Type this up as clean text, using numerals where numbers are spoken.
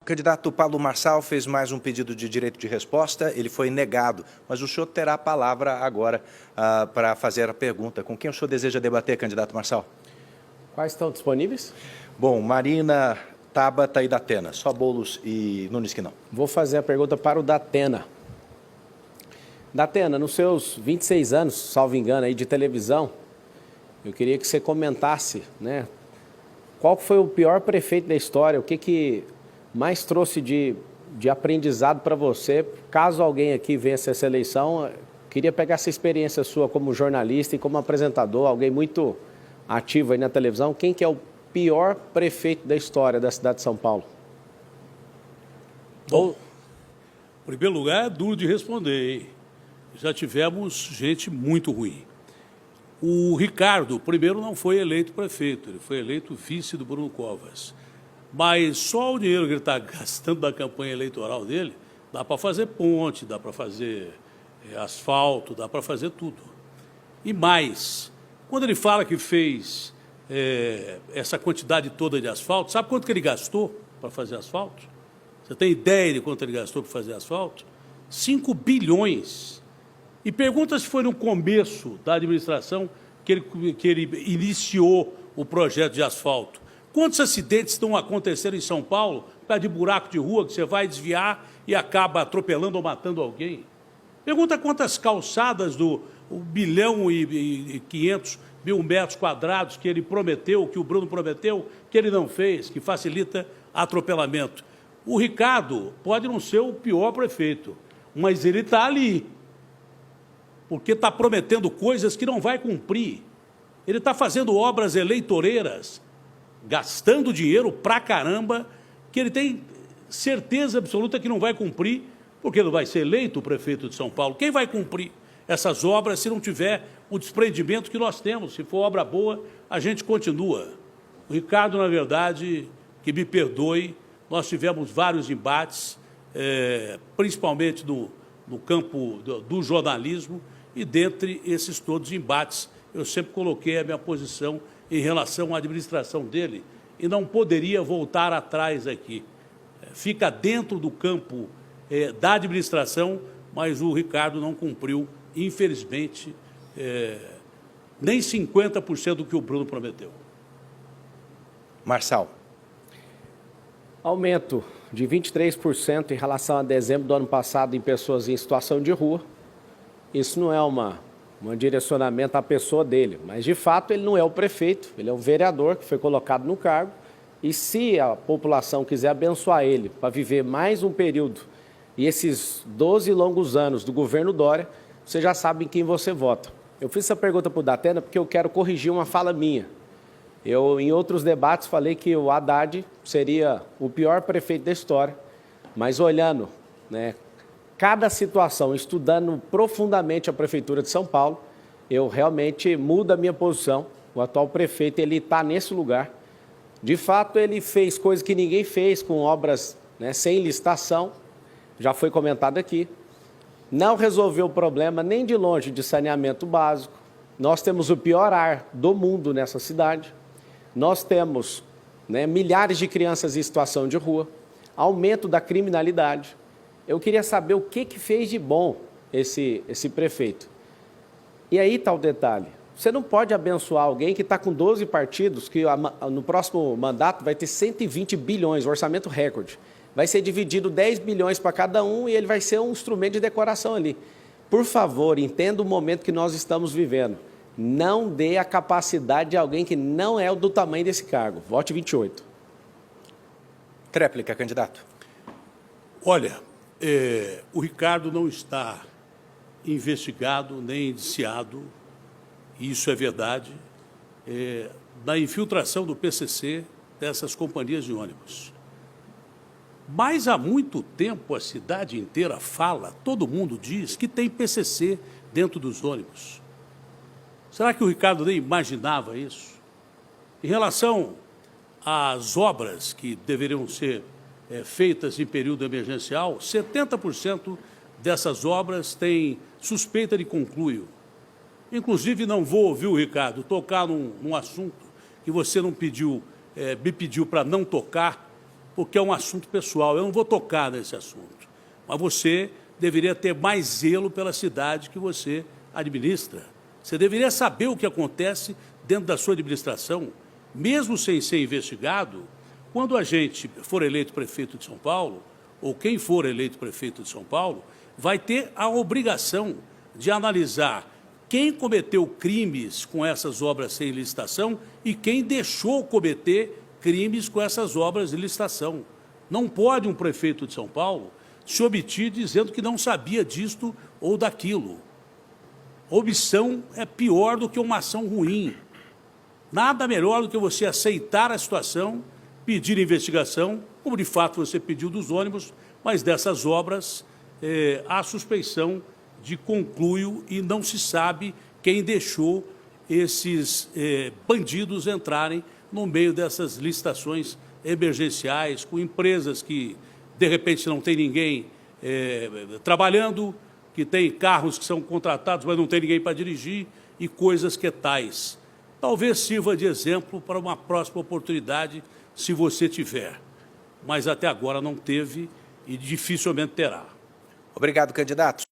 O candidato Paulo Marçal fez mais um pedido de direito de resposta, ele foi negado, mas o senhor terá a palavra agora para fazer a pergunta. Com quem o senhor deseja debater, candidato Marçal? Quais estão disponíveis? Bom, Marina, Tabata e Datena, só Boulos e Nunes que não. Vou fazer a pergunta para o Datena. Datena, nos seus 26 anos, salvo engano, aí, de televisão, eu queria que você comentasse, né, qual foi o pior prefeito da história, o que mais trouxe de aprendizado para você. Caso alguém aqui vença essa eleição, queria pegar essa experiência sua como jornalista e como apresentador, alguém muito ativo aí na televisão. Quem que é o pior prefeito da história da cidade de São Paulo? Bom, em primeiro lugar, é duro de responder, hein? Já tivemos gente muito ruim. O Ricardo, primeiro, não foi eleito prefeito, ele foi eleito vice do Bruno Covas. Mas só o dinheiro que ele está gastando da campanha eleitoral dele, dá para fazer ponte, dá para fazer asfalto, dá para fazer tudo. E mais, quando ele fala que fez essa quantidade toda de asfalto, sabe quanto que ele gastou para fazer asfalto? Você tem ideia de quanto ele gastou para fazer asfalto? 5 bilhões. E pergunta se foi no começo da administração que ele iniciou o projeto de asfalto. Quantos acidentes estão acontecendo em São Paulo por causa de buraco de rua que você vai desviar e acaba atropelando ou matando alguém? Pergunta quantas calçadas do 1 bilhão e 500 mil metros quadrados que ele prometeu, que o Bruno prometeu, que ele não fez, que facilita atropelamento. O Ricardo pode não ser o pior prefeito, mas ele está ali, porque está prometendo coisas que não vai cumprir. Ele está fazendo obras eleitoreiras, gastando dinheiro pra caramba, que ele tem certeza absoluta que não vai cumprir, porque não vai ser eleito o prefeito de São Paulo. Quem vai cumprir essas obras se não tiver o desprendimento que nós temos? Se for obra boa, a gente continua. O Ricardo, na verdade, que me perdoe, nós tivemos vários embates, principalmente no campo do jornalismo, e dentre esses todos embates, eu sempre coloquei a minha posição em relação à administração dele e não poderia voltar atrás aqui. Fica dentro do campo da administração, mas o Ricardo não cumpriu, infelizmente, nem 50% do que o Bruno prometeu. Marçal. Aumento de 23% em relação a dezembro do ano passado em pessoas em situação de rua. Isso não é um direcionamento à pessoa dele, mas, de fato, ele não é o prefeito, ele é um vereador que foi colocado no cargo, e se a população quiser abençoar ele para viver mais um período e esses 12 longos anos do governo Dória, você já sabe em quem você vota. Eu fiz essa pergunta para o Datena porque eu quero corrigir uma fala minha. Eu, em outros debates, falei que o Haddad seria o pior prefeito da história, mas olhando, né, cada situação, estudando profundamente a Prefeitura de São Paulo, eu realmente mudo a minha posição. O atual prefeito, ele está nesse lugar. De fato, ele fez coisas que ninguém fez, com obras, né, sem licitação, já foi comentado aqui. Não resolveu o problema nem de longe de saneamento básico. Nós temos o pior ar do mundo nessa cidade. Nós temos, né, milhares de crianças em situação de rua, aumento da criminalidade. Eu queria saber o que fez de bom esse prefeito. E aí está o detalhe. Você não pode abençoar alguém que está com 12 partidos, que no próximo mandato vai ter 120 bilhões, orçamento recorde. Vai ser dividido 10 bilhões para cada um e ele vai ser um instrumento de decoração ali. Por favor, entenda o momento que nós estamos vivendo. Não dê a capacidade de alguém que não é do tamanho desse cargo. Vote 28. Tréplica, candidato. Olha, o Ricardo não está investigado nem indiciado, isso é verdade, na infiltração do PCC dessas companhias de ônibus. Mas há muito tempo a cidade inteira fala, todo mundo diz que tem PCC dentro dos ônibus. Será que o Ricardo nem imaginava isso? Em relação às obras que deveriam ser feitas em período emergencial, 70% dessas obras têm suspeita de conluio. Inclusive, não vou ouvir o Ricardo tocar num assunto que você não pediu, me pediu para não tocar, porque é um assunto pessoal. Eu não vou tocar nesse assunto. Mas você deveria ter mais zelo pela cidade que você administra. Você deveria saber o que acontece dentro da sua administração, mesmo sem ser investigado. Quando a gente for eleito prefeito de São Paulo, ou quem for eleito prefeito de São Paulo, vai ter a obrigação de analisar quem cometeu crimes com essas obras sem licitação e quem deixou cometer crimes com essas obras de licitação. Não pode um prefeito de São Paulo se omitir dizendo que não sabia disto ou daquilo. Omissão é pior do que uma ação ruim. Nada melhor do que você aceitar a situação, pedir investigação, como de fato você pediu dos ônibus, mas dessas obras há suspeição de conluio e não se sabe quem deixou esses bandidos entrarem no meio dessas licitações emergenciais, com empresas que, de repente, não tem ninguém trabalhando, que tem carros que são contratados, mas não tem ninguém para dirigir, e coisas que tais. Talvez sirva de exemplo para uma próxima oportunidade, se você tiver. Mas até agora não teve e dificilmente terá. Obrigado, candidato.